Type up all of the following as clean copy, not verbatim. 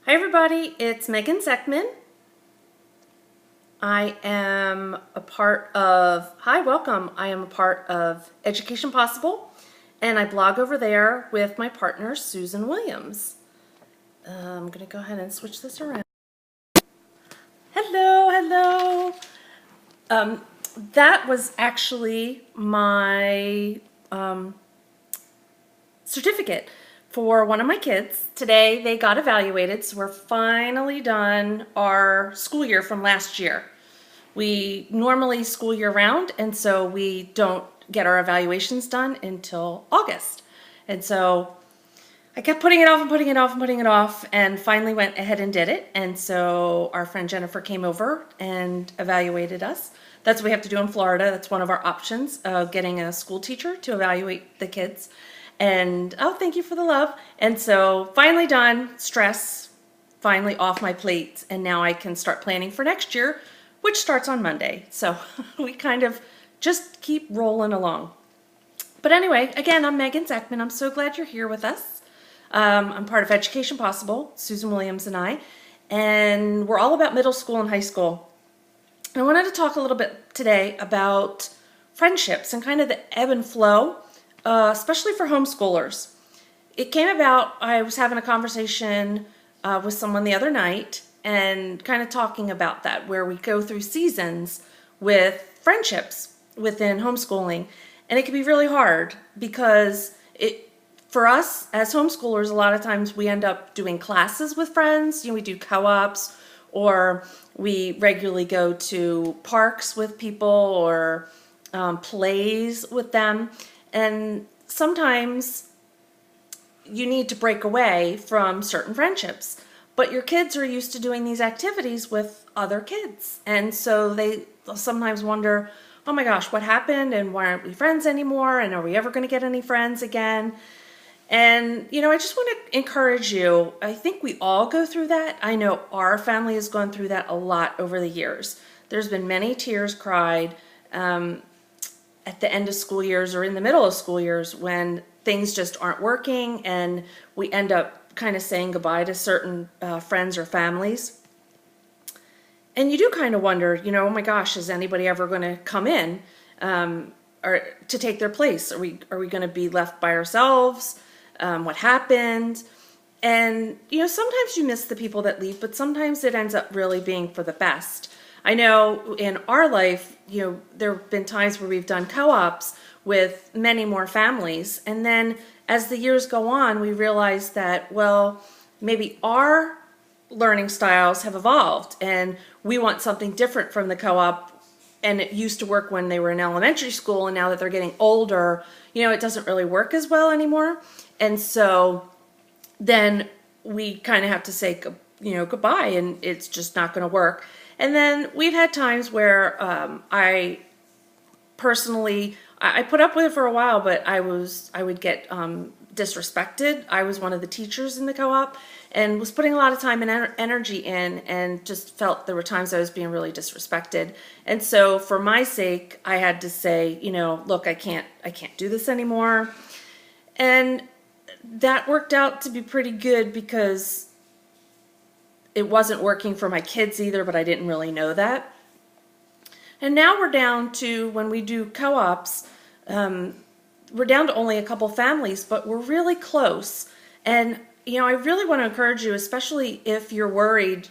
Hi everybody, it's Megan Zeckman. I am a part of, welcome. I am a part of Education Possible, and I blog over there with my partner, Susan Williams. I'm going to go ahead and switch this around. Hello. That was actually my certificate for one of my kids. Today they got evaluated, so we're finally done our school year from last year. We normally school year round, and so we don't get our evaluations done until August. And so I kept putting it off and finally went ahead and did it. And so our friend Jennifer came over and evaluated us. That's what we have to do in Florida. That's one of our options, getting a school teacher to evaluate the kids. And oh, thank you for the love. And so finally done, stress finally off my plate, and now I can start planning for next year, which starts on Monday. So we kind of just keep rolling along. But anyway, again, I'm Megan Zeckman. I'm so glad you're here with us. I'm part of Education Possible, Susan Williams and I, and we're all about middle school and high school. And I wanted to talk a little bit today about friendships and kind of the ebb and flow, especially for homeschoolers. It came about, I was having a conversation with someone the other night and kind of talking about that, where we go through seasons with friendships within homeschooling. And it can be really hard because for us as homeschoolers, a lot of times we end up doing classes with friends. We do co-ops, or we regularly go to parks with people, or plays with them. And sometimes you need to break away from certain friendships, but your kids are used to doing these activities with other kids. And so they sometimes wonder, oh my gosh, what happened? And why aren't we friends anymore? And are we ever going to get any friends again? And, I just want to encourage you. I think we all go through that. I know our family has gone through that a lot over the years. There's been many tears cried at the end of school years or in the middle of school years when things just aren't working, and we end up kind of saying goodbye to certain friends or families. And you do kind of wonder, oh my gosh, is anybody ever going to come in or to take their place? Are we going to be left by ourselves? What happened? And, sometimes you miss the people that leave, but sometimes it ends up really being for the best. I know in our life, there have been times where we've done co-ops with many more families. And then as the years go on, we realize that, well, maybe our learning styles have evolved and we want something different from the co-op. And it used to work when they were in elementary school, and now that they're getting older, it doesn't really work as well anymore. And so then we kind of have to say, goodbye, and it's just not going to work. And then we've had times where I personally, I put up with it for a while, but I would get disrespected. I was one of the teachers in the co-op and was putting a lot of time and energy in, and just felt there were times I was being really disrespected. And so for my sake, I had to say, look, I can't do this anymore. And that worked out to be pretty good because it wasn't working for my kids either, but I didn't really know that. And now we're down to, when we do co-ops, we're down to only a couple families, but we're really close. And, I really want to encourage you, especially if you're worried,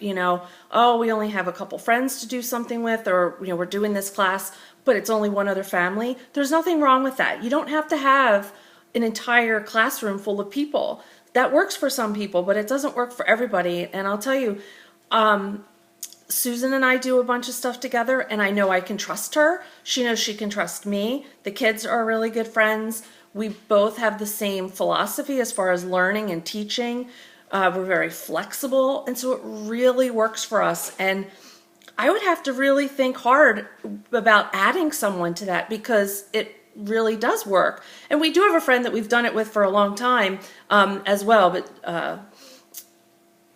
oh, we only have a couple friends to do something with, or, we're doing this class, but it's only one other family. There's nothing wrong with that. You don't have to have an entire classroom full of people. That works for some people, but it doesn't work for everybody. And I'll tell you, Susan and I do a bunch of stuff together, and I know I can trust her. She knows she can trust me. The kids are really good friends. We both have the same philosophy as far as learning and teaching. We're very flexible, and so it really works for us. And I would have to really think hard about adding someone to that, because it really does work. And we do have a friend that we've done it with for a long time as well. But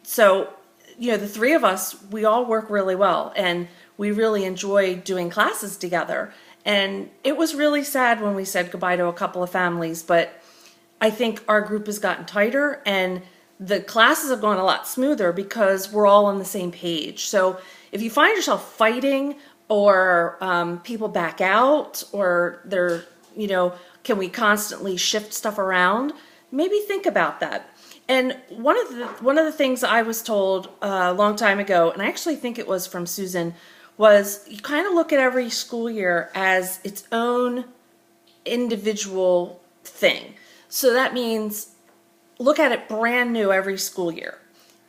so, the three of us, we all work really well, and we really enjoy doing classes together. And it was really sad when we said goodbye to a couple of families, but I think our group has gotten tighter, and the classes have gone a lot smoother because we're all on the same page. So if you find yourself fighting or people back out or they're, can we constantly shift stuff around? Maybe think about that. And one of the things I was told a long time ago, and I actually think it was from Susan, was you kind of look at every school year as its own individual thing. So that means look at it brand new every school year.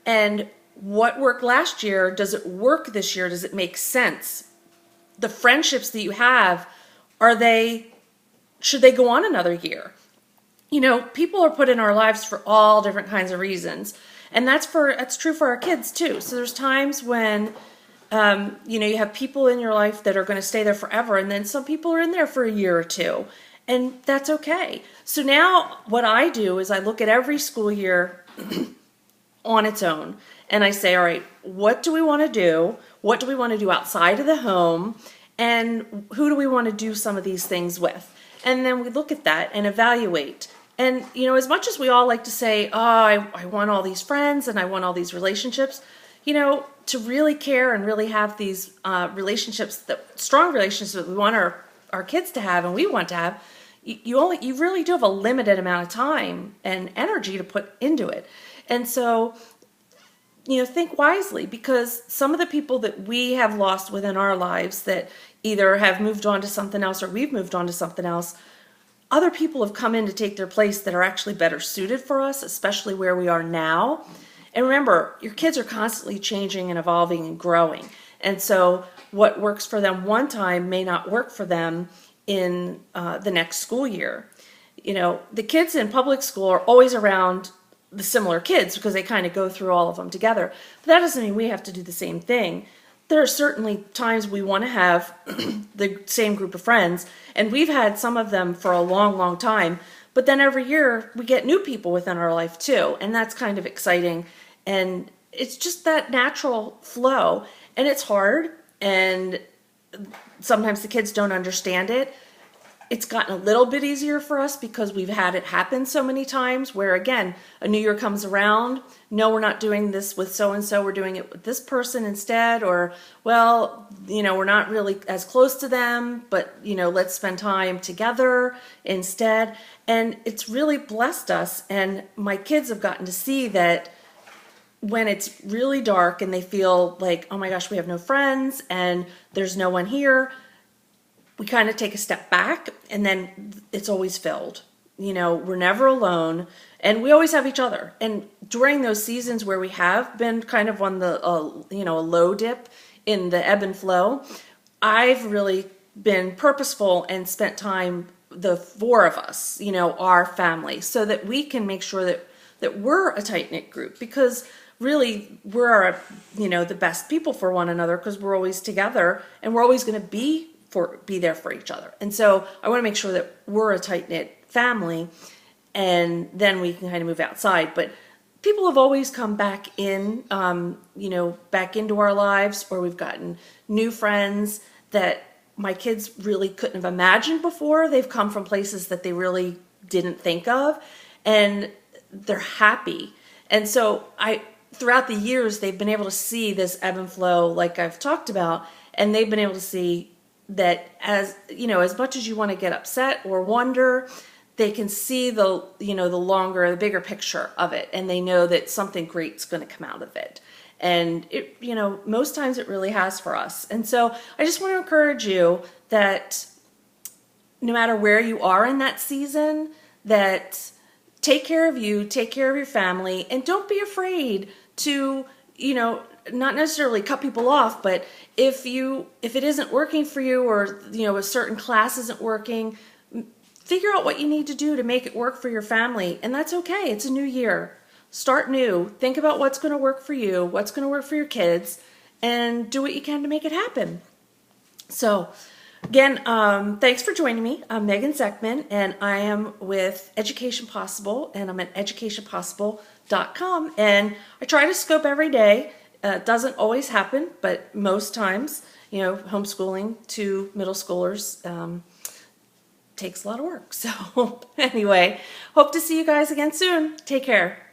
And what worked last year, does it work this year? Does it make sense? The friendships that you have, should they go on another year? People are put in our lives for all different kinds of reasons. And that's true for our kids too. So there's times when, you have people in your life that are going to stay there forever. And then some people are in there for a year or two. And that's okay. So now what I do is I look at every school year on its own. And I say, all right, what do we want to do? What do we want to do outside of the home? And who do we want to do some of these things with? And then we look at that and evaluate. And, as much as we all like to say, oh, I want all these friends and I want all these relationships, to really care and really have these strong relationships that we want our kids to have and we want to have, you really do have a limited amount of time and energy to put into it. And so, think wisely, because some of the people that we have lost within our lives that either have moved on to something else or we've moved on to something else, other people have come in to take their place that are actually better suited for us, especially where we are now. And remember, your kids are constantly changing and evolving and growing. And so what works for them one time may not work for them in the next school year. The kids in public school are always around the similar kids because they kind of go through all of them together. But that doesn't mean we have to do the same thing. There are certainly times we want to have the same group of friends, and we've had some of them for a long, long time, but then every year we get new people within our life too, and that's kind of exciting, and it's just that natural flow, and it's hard, and sometimes the kids don't understand it. It's gotten a little bit easier for us because we've had it happen so many times where, again, a new year comes around. No, we're not doing this with so-and-so. We're doing it with this person instead. Or, well, we're not really as close to them, but, let's spend time together instead. And it's really blessed us. And my kids have gotten to see that when it's really dark and they feel like, oh my gosh, we have no friends and there's no one here, we kind of take a step back and then it's always filled. We're never alone and we always have each other. And during those seasons where we have been kind of on the, a low dip in the ebb and flow, I've really been purposeful and spent time, the four of us, our family, so that we can make sure that we're a tight-knit group, because really we're, the best people for one another because we're always together and we're always going to be there for each other. And so I want to make sure that we're a tight-knit family, and then we can kind of move outside. But people have always come back in, back into our lives, or we've gotten new friends that my kids really couldn't have imagined before. They've come from places that they really didn't think of, and they're happy. And so throughout the years, they've been able to see this ebb and flow like I've talked about, and they've been able to see that as much as you want to get upset or wonder, they can see the bigger picture of it, and they know that something great's going to come out of it. And it, most times it really has for us. And so I just want to encourage you that no matter where you are in that season, that take care of you, take care of your family, and don't be afraid to, not necessarily cut people off, but if it isn't working for you, or a certain class isn't working, figure out what you need to do to make it work for your family. And that's okay. It's a new year. Start new. Think about what's going to work for you, what's going to work for your kids, and do what you can to make it happen. So again, thanks for joining me. I'm Megan Zeckman, and I am with Education Possible, and I'm at educationpossible.com, and I try to scope every day. It doesn't always happen, but most times, homeschooling 2 middle schoolers takes a lot of work. So anyway, hope to see you guys again soon. Take care.